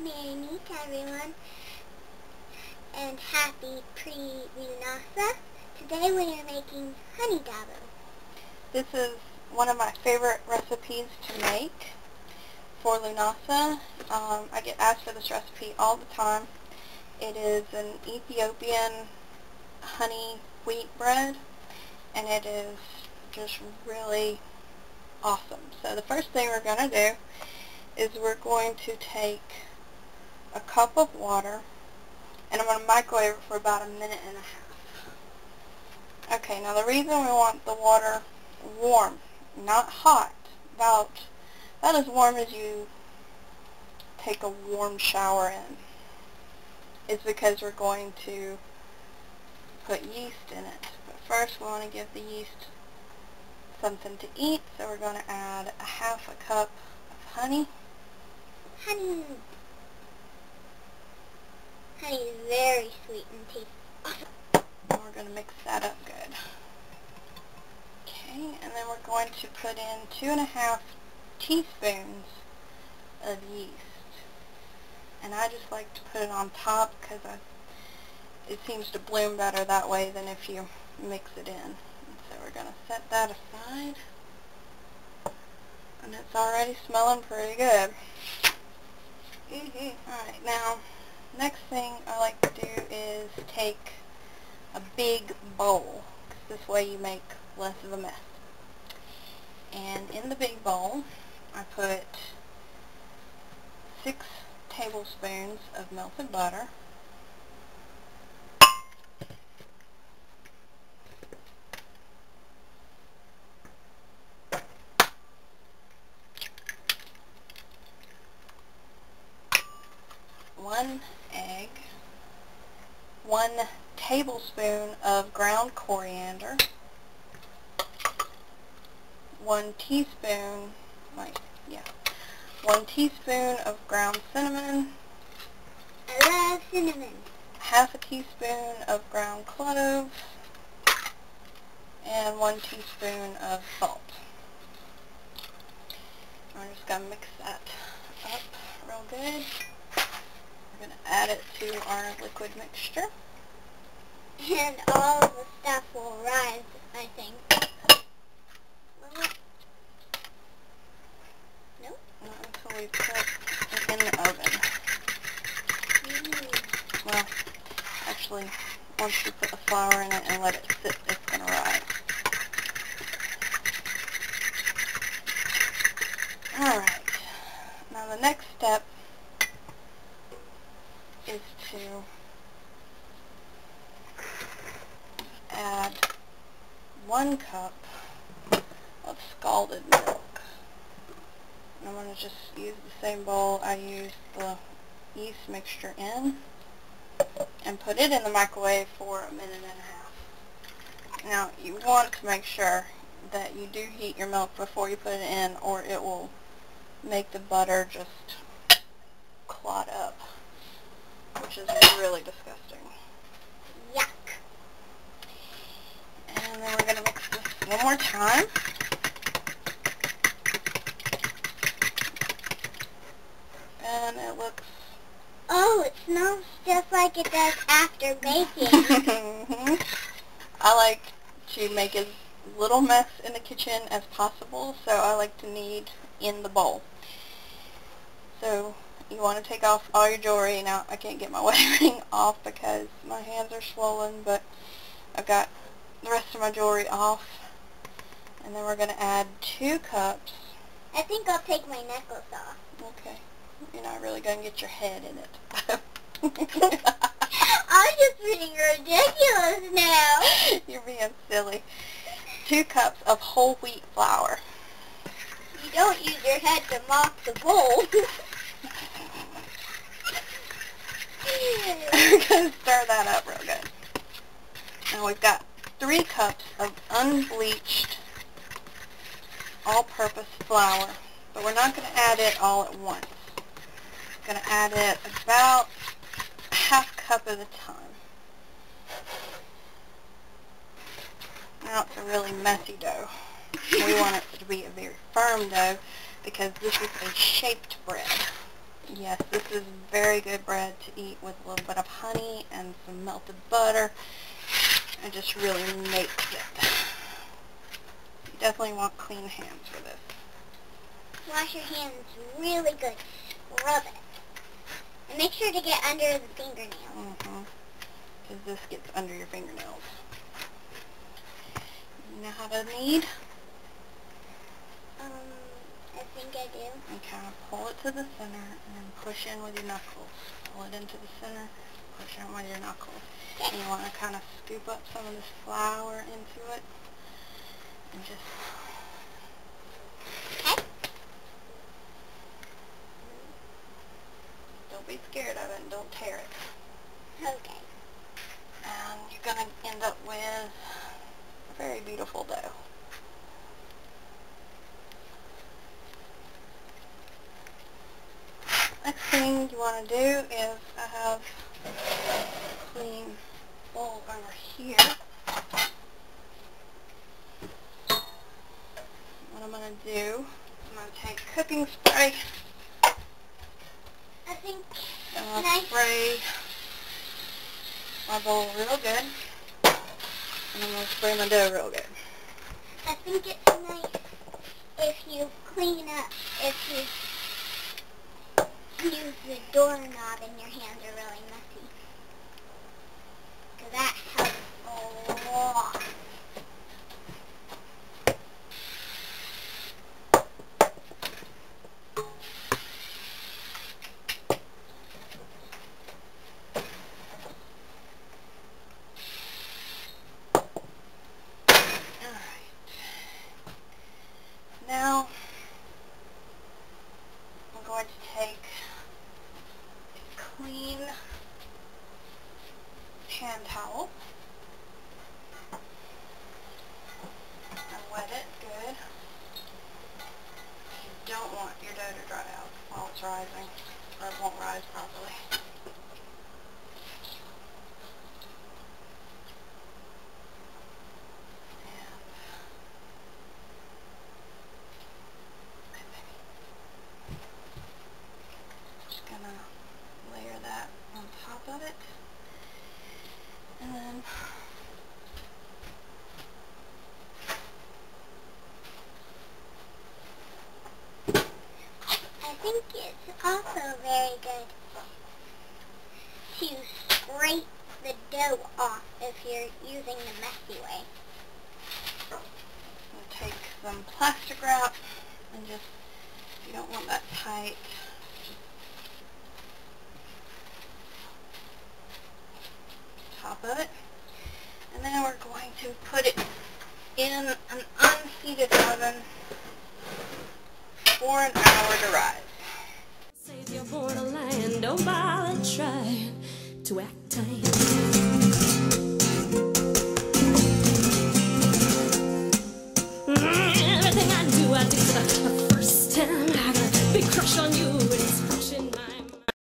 Merry Meet everyone, and happy Pre-Lughnasadh. Today we are making honey Dabo. This is one of my favorite recipes to make for Lughnasadh. I get asked for this recipe all the time. It is an Ethiopian honey wheat bread, and it is just really awesome. So the first thing we're going to do is we're going to take a cup of water, and I'm going to microwave it for about 1.5 minutes. Okay, now the reason we want the water warm, not hot, about as warm as you take a warm shower in, is because we're going to put yeast in it. But first we want to give the yeast something to eat, so we're going to add 1/2 cup of honey. Honey is very sweet and tasty. And we're going to mix that up good. Okay, and then we're going to put in 2.5 teaspoons of yeast. And I just like to put it on top because it seems to bloom better that way than if you mix it in. And so we're going to set that aside. And it's already smelling pretty good. Alright, now, next thing I like to do is take a big bowl, because this way you make less of a mess. And in the big bowl, I put 6 tablespoons of melted butter, one egg, 1 tablespoon of ground coriander, 1 teaspoon of ground cinnamon, I love cinnamon, 1/2 teaspoon of ground cloves, and 1 teaspoon of salt. We're just going to mix that up real good. We're going to add it to our liquid mixture. and all of the stuff will rise, I think. Nope. Not until we put it in the oven. Well, actually, once we put the flour in it and let it sit, it's going to rise. Alright, now the next step is to add 1 cup of scalded milk. And I'm going to just use the same bowl I used the yeast mixture in, and put it in the microwave for 1.5 minutes. Now you want to make sure that you do heat your milk before you put it in, or it will make the butter just clot up, which is really disgusting. Yuck. And then we're going to mix this one more time. And it looks... Oh, it smells just like it does after baking. I like to make as little mess in the kitchen as possible, so I like to knead in the bowl. So you want to take off all your jewelry. Now I can't get my wedding ring off because my hands are swollen, but I've got the rest of my jewelry off. And then we're going to add 2 cups. I think I'll take my necklace off. Okay. You're not really going to get your head in it. I'm just being ridiculous now. You're being silly. 2 cups of whole wheat flour. You don't use your head to mop the bowl. We're going to stir that up real good. Now we've got 3 cups of unbleached all-purpose flour, but we're not going to add it all at once. We're going to add it about 1/2 cup at a time. Now it's a really messy dough. We want it to be a very firm dough because this is a shaped bread. Yes, this is very good bread to eat with a little bit of honey and some melted butter. It just really makes it. You definitely want clean hands for this. Wash your hands really good. Scrub it. And make sure to get under the fingernails. Because this gets under your fingernails. You know how to knead? I think I do. And kind of pull it to the center and then push in with your knuckles. Pull it into the center, push in with your knuckles. And you want to kind of scoop up some of this flour into it. And just... Okay. Don't be scared of it and don't tear it. Okay. And you're going to end up with a very beautiful dough. Next thing you want to do is I have a clean bowl over here. What I'm going to do, I'm going to take cooking spray. I think I'm going to spray my bowl real good. And I'm going to spray my dough real good. I think it's nice if you clean up, if you use the doorknob and your hands are really messy. Because that helps a lot. Now, I'm going to take a clean hand towel and wet it good. You don't want your dough to dry out while it's rising, or it won't rise properly. Just gonna layer that on top of it, and then I think it's also very good to scrape the dough off if you're using the messy way. I'm gonna take some plastic wrap and just, you don't want that tight. Top of it, and then we're going to put it in an unheated oven for an hour to rise. Save your borderline, don't bother trying to act tame.